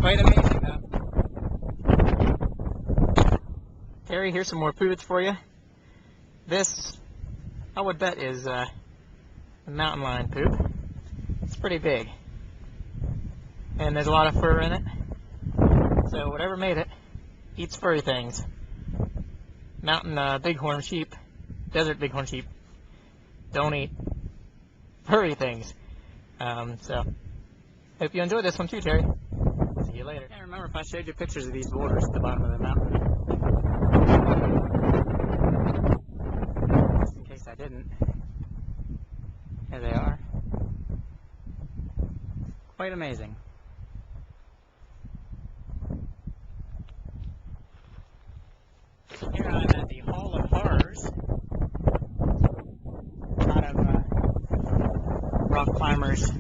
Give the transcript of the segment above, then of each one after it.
Quite amazing, though. Terry, here's some more poots for you. This, I would bet, is a mountain lion poop. It's pretty big. And there's a lot of fur in it. So whatever made it eats furry things. Mountain bighorn sheep, desert bighorn sheep, don't eat furry things. So, hope you enjoyed this one too, Terry. See you later. I can't remember if I showed you pictures of these boulders at the bottom of the mountain. Just in case I didn't. Here they are. Quite amazing. Here I'm at the Hall of Horrors. A lot of rock climbers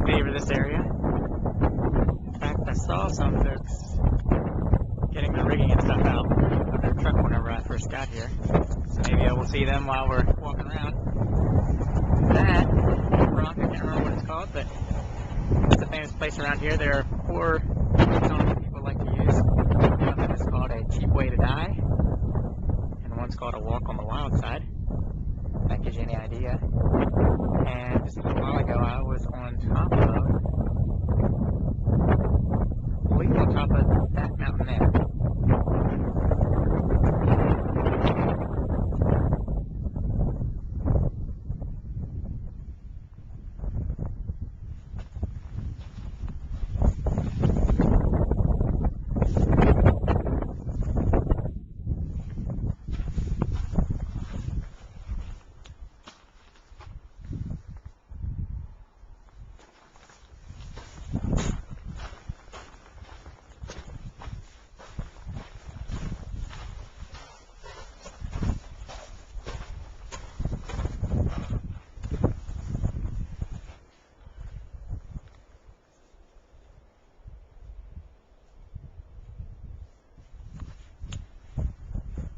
favor this area. In fact, I saw some folks getting their rigging and stuff out of their truck whenever I first got here. So maybe I will see them while we're walking around. That rock, I can't remember what it's called, but it's a famous place around here. There are 4 songs that people like to use. One of them is called A Cheap Way to Die, and one's called A Walk on the Wild Side. If that gives you any idea. And just a little while ago, I was on top of, I believe on top of that mountain there.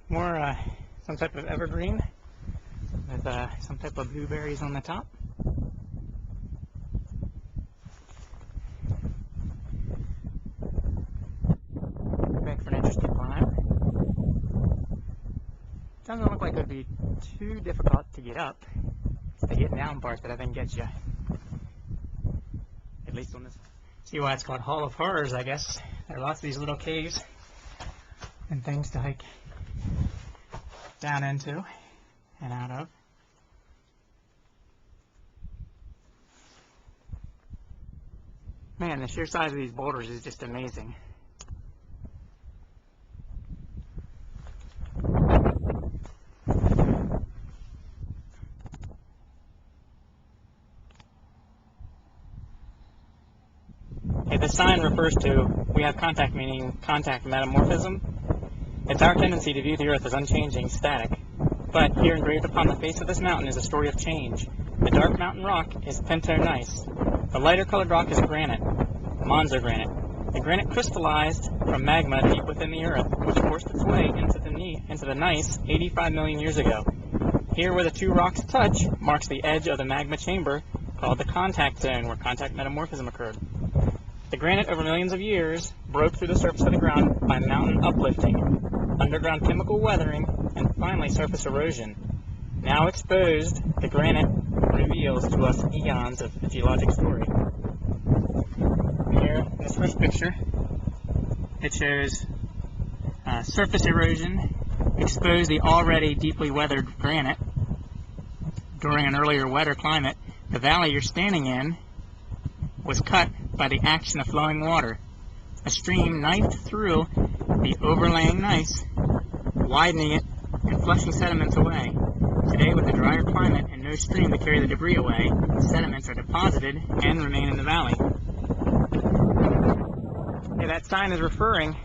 More some type of evergreen with some type of blueberries on the top. Make for an interesting climb. Doesn't look like it would be too difficult to get up. It's the getting down part that I think gets you. At least on this. See why it's called Hall of Horrors, I guess. There are lots of these little caves and things to hike down into and out of. Man, the sheer size of these boulders is just amazing. Okay, the sign refers to we have contact, meaning contact metamorphism. It's our tendency to view the earth as unchanging, static. But here engraved upon the face of this mountain is a story of change. The dark mountain rock is pentogneiss. The lighter colored rock is granite, Monzo granite. The granite crystallized from magma deep within the earth, which forced its way into the gneiss 85 million years ago. Here where the 2 rocks touch marks the edge of the magma chamber called the contact zone, where contact metamorphism occurred. The granite over millions of years broke through the surface of the ground by mountain uplifting, underground chemical weathering, and finally surface erosion. Now exposed, the granite reveals to us eons of the geologic story. Here, in this first picture, it shows surface erosion exposed the already deeply weathered granite. During an earlier wetter climate, the valley you're standing in was cut by the action of flowing water. A stream knifed through the overlaying gneiss, widening it and flushing sediments away. Today, with a drier climate and no stream to carry the debris away, sediments are deposited and remain in the valley. Okay, that sign is referring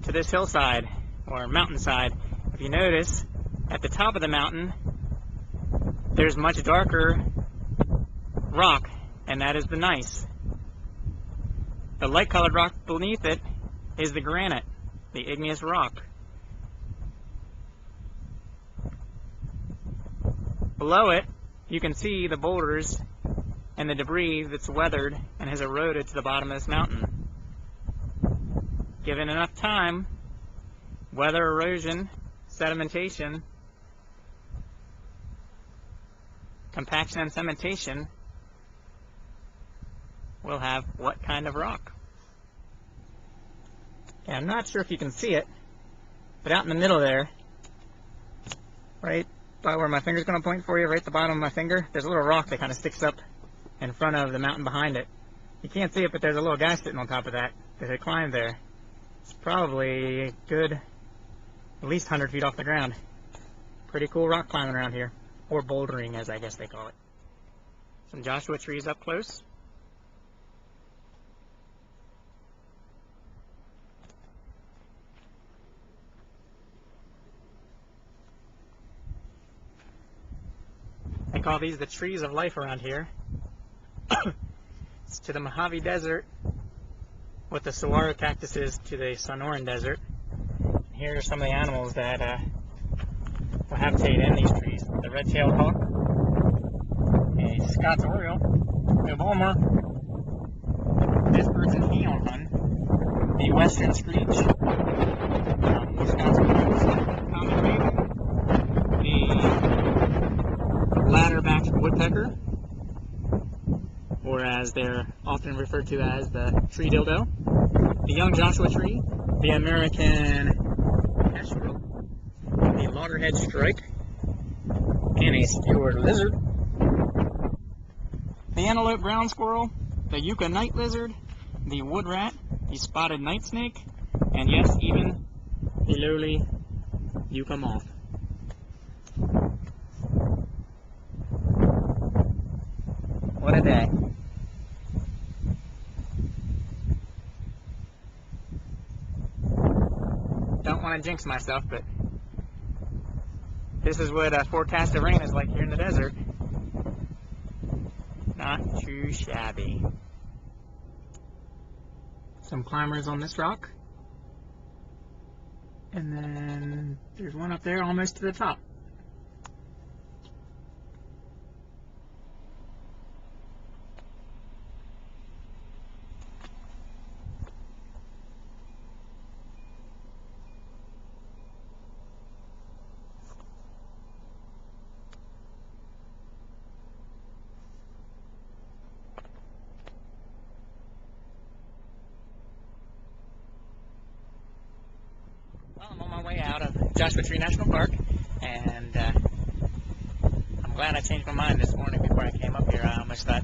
to this hillside or mountainside. If you notice, at the top of the mountain, there's much darker rock, and that is the gneiss. The light-colored rock beneath it is the granite, the igneous rock. Below it, you can see the boulders and the debris that's weathered and has eroded to the bottom of this mountain. Given enough time, weather, erosion, sedimentation, compaction, and cementation will have what kind of rock? And I'm not sure if you can see it, but out in the middle there, right by where my finger's going to point for you, right at the bottom of my finger, there's a little rock that kind of sticks up in front of the mountain behind it. You can't see it, but there's a little guy sitting on top of that had climbed there. It's probably a good at least 100 feet off the ground. Pretty cool rock climbing around here, or bouldering as I guess they call it. Some Joshua trees up close. They call these the trees of life around here. It's to the Mojave Desert what the saguaro cactus is to the Sonoran Desert. Here are some of the animals that will habitate in these trees. The red-tailed hawk, a Scott's oriole, the Bulmer, this bird's an aeon hun, the western screech, more Scott's orioles, common raven, the ladder-backed woodpecker, or as they're often referred to as the tree dildo, the young Joshua tree, the American kestrel, the loggerhead strike, and a skewered lizard, the antelope ground squirrel, the yucca night lizard, the wood rat, the spotted night snake, and yes, even the lowly yucca moth. What a day. Don't want to jinx myself, but this is what a forecast of rain is like here in the desert. Not too shabby. Some climbers on this rock. And then there's one up there almost to the top. Well, I'm on my way out of Joshua Tree National Park, and I'm glad I changed my mind this morning before I came up here. I almost thought